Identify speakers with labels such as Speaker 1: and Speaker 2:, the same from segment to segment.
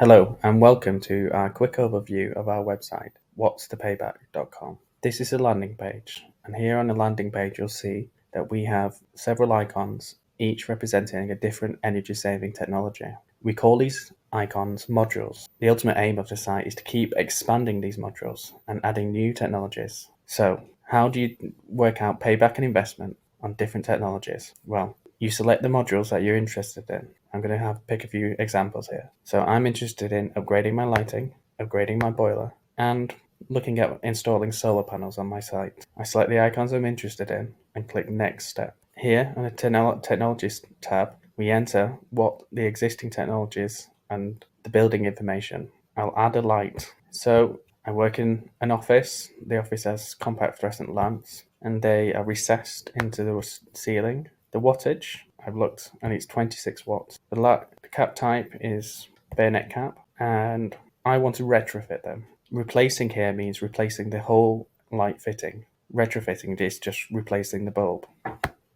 Speaker 1: Hello and welcome to our quick overview of our website, whatsthepayback.com. This is a landing page, and here on the landing page you'll see that we have several icons, each representing a different energy saving technology. We call these icons modules. The ultimate aim of the site is to keep expanding these modules and adding new technologies. So, how do you work out payback and investment on different technologies? Well, you select the modules that you're interested in. I'm going to pick a few examples here. So I'm interested in upgrading my lighting, upgrading my boiler, and looking at installing solar panels on my site. I select the icons I'm interested in and click Next Step. Here on the Technologies tab, we enter what the existing technologies and the building information. I'll add a light. So I work in an office. The office has compact fluorescent lamps and they are recessed into the ceiling. The wattage, I've looked, and it's 26 watts. The cap type is bayonet cap, and I want to retrofit them. Replacing here means replacing the whole light fitting. Retrofitting is just replacing the bulb.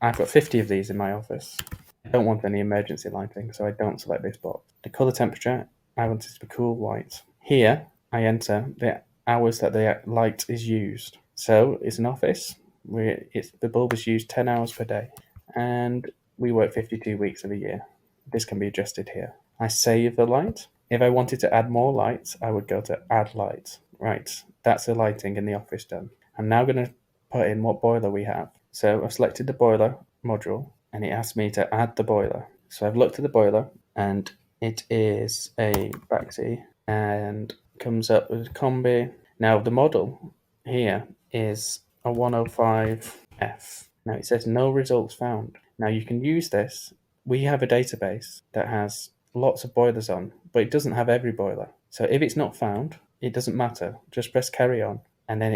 Speaker 1: I've got 50 of these in my office. I don't want any emergency lighting, so I don't select this box. The color temperature, I want it to be cool white. Here, I enter the hours that the light is used. So it's an office. The bulb is used 10 hours per day, and we work 52 weeks of a year. This can be adjusted here. I save the light. If I wanted to add more lights, I would go to Add Light. Right, that's the lighting in the office done. I'm now going to put in what boiler we have. So I've selected the boiler module, and it asks me to add the boiler. So I've looked at the boiler, and it is a Baxi, and comes up with a combi. Now the model here is a 105F. Now it says no results found. Now you can use this. We have a database that has lots of boilers on, but it doesn't have every boiler. So if it's not found, it doesn't matter. Just press carry on, and then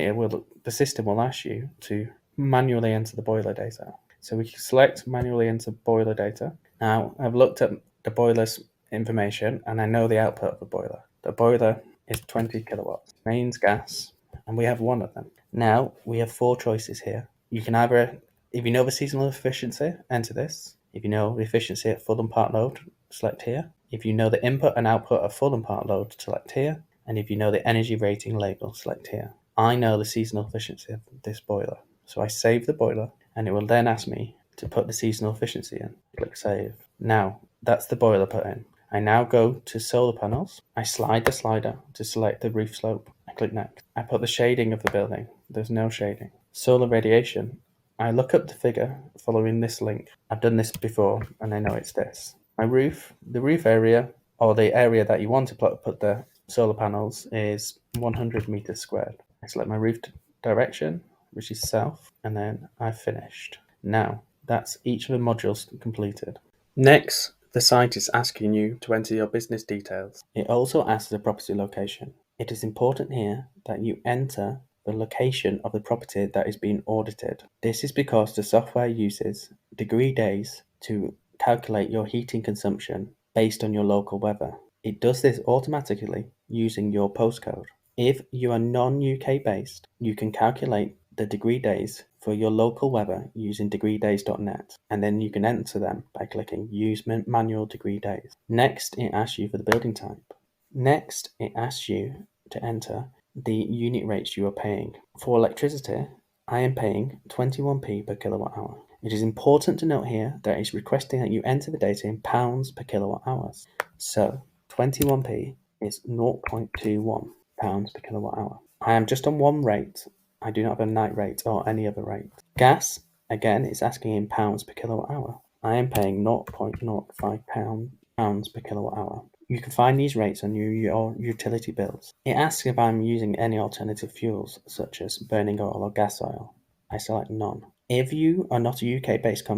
Speaker 1: the system will ask you to manually enter the boiler data. So we can select manually enter boiler data. Now I've looked at the boiler's information, and I know the output of the boiler. The boiler is 20 kilowatts, mains gas, and we have one of them. Now we have four choices here. You can either, if you know the seasonal efficiency, enter this. If you know the efficiency at full and part load, select here. If you know the input and output of full and part load, select here. And if you know the energy rating label, select here. I know the seasonal efficiency of this boiler, so I save the boiler, and it will then ask me to put the seasonal efficiency in. Click Save. Now, that's the boiler put in. I now go to solar panels. I slide the slider to select the roof slope. I click Next. I put the shading of the building. There's no shading. Solar radiation. I look up the figure following this link. I've done this before, and I know it's this. My roof, the roof area, or the area that you want to put the solar panels, is 100 meters squared. I select my roof direction, which is south, and then I've finished. Now, that's each of the modules completed. Next, the site is asking you to enter your business details. It also asks the property location. It is important here that you enter the location of the property that is being audited. This is because the software uses degree days to calculate your heating consumption based on your local weather. It does this automatically using your postcode. If you are non-UK based, you can calculate the degree days for your local weather using degreedays.net, and then you can enter them by clicking Use Manual Degree Days. Next, it asks you for the building type. Next, it asks you to enter the unit rates you are paying. For electricity, I am paying 21p per kilowatt hour. It is important to note here that it's requesting that you enter the data in pounds per kilowatt hours. So 21p is 0.21 pounds per kilowatt hour. I am just on one rate. I do not have a night rate or any other rate. Gas, again, is asking in pounds per kilowatt hour. I am paying 0.05 pounds per kilowatt hour. You can find these rates on your utility bills. It asks if I'm using any alternative fuels, such as burning oil or gas oil. I select none. If you are not a UK-based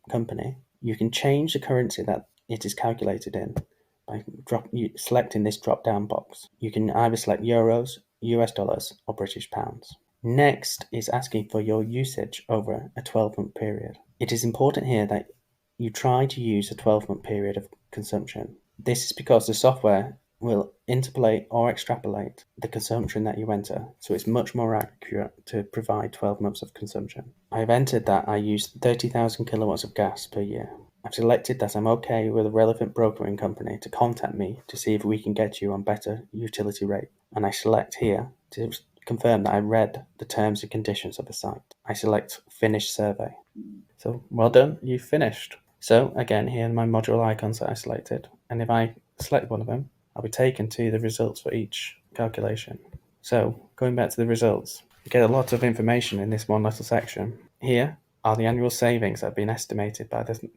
Speaker 1: company, you can change the currency that it is calculated in by selecting this drop-down box. You can either select euros, US dollars, or British pounds. Next is asking for your usage over a 12-month period. It is important here that you try to use a 12-month period of consumption. This is because the software will interpolate or extrapolate the consumption that you enter, so it's much more accurate to provide 12 months of consumption. I've entered that I use 30,000 kilowatts of gas per year. I've selected that I'm okay with a relevant brokering company to contact me to see if we can get you on better utility rate. And I select here to confirm that I read the terms and conditions of the site. I select Finish Survey. So well done, you've finished. So again, here are my module icons that I selected. And if I select one of them, I'll be taken to the results for each calculation. So going back to the results, you get a lot of information in this one little section. Here are the annual savings that have been estimated by the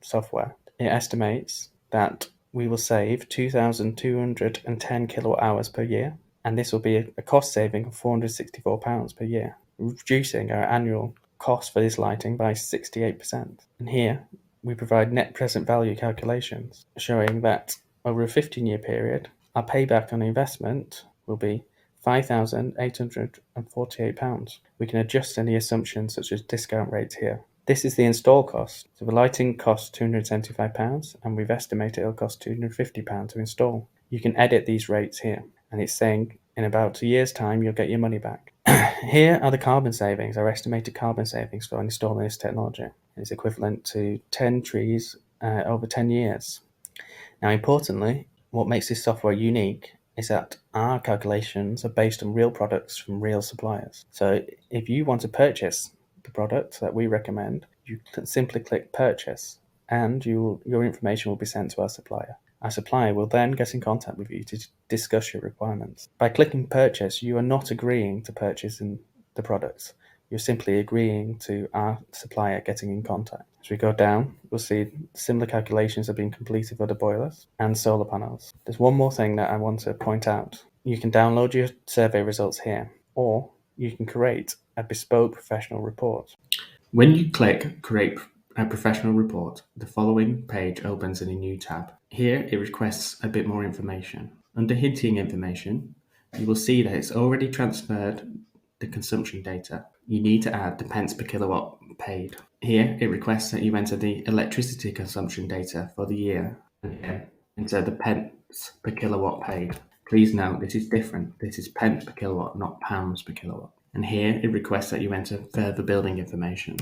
Speaker 1: software. It estimates that we will save 2,210 kilowatt hours per year, and this will be a cost saving of £464 per year, reducing our annual cost for this lighting by 68%. And here we provide net present value calculations showing that over a 15-year period, our payback on investment will be £5,848. We can adjust any assumptions such as discount rates here. This is the install cost. So the lighting costs £275 and we've estimated it'll cost £250 to install. You can edit these rates here, and it's saying in about a year's time you'll get your money back. Here are the carbon savings, our estimated carbon savings for installing this technology. It's equivalent to 10 trees over 10 years. Now, importantly, what makes this software unique is that our calculations are based on real products from real suppliers. So if you want to purchase the product that we recommend, you can simply click purchase and your information will be sent to our supplier. Our supplier will then get in contact with you to discuss your requirements. By clicking purchase, you are not agreeing to purchasing the products. You're simply agreeing to our supplier getting in contact. As we go down, we'll see similar calculations have been completed for the boilers and solar panels. There's one more thing that I want to point out. You can download your survey results here, or you can create a bespoke professional report. When you click Create a Professional Report, the following page opens in a new tab. Here it requests a bit more information. Under Heating Information, you will see that it's already transferred the consumption data. You need to add the pence per kilowatt paid. Here it requests that you enter the electricity consumption data for the year and again enter the pence per kilowatt paid. Please note this is different. This is pence per kilowatt, not pounds per kilowatt. And here it requests that you enter further building information.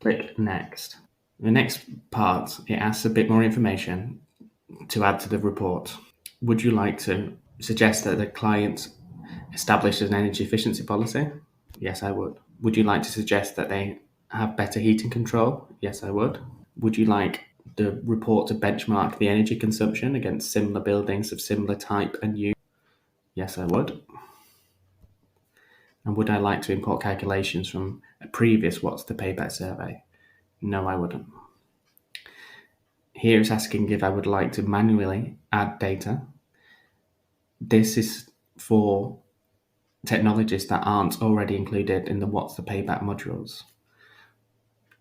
Speaker 1: Click Next. The next part, it asks a bit more information to add to the report. Would you like to suggest that the client establish an energy efficiency policy? Yes, I would. Would you like to suggest that they have better heating control? Yes, I would. Would you like the report to benchmark the energy consumption against similar buildings of similar type and use? Yes, I would. And would I like to import calculations from a previous What's the Payback survey? No, I wouldn't. Here it's asking if I would like to manually add data. This is for technologies that aren't already included in the What's the Payback modules.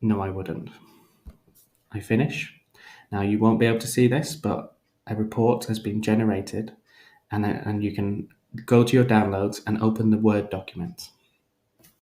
Speaker 1: No, I wouldn't. I finish. Now you won't be able to see this, but a report has been generated and you can go to your downloads and open the Word document.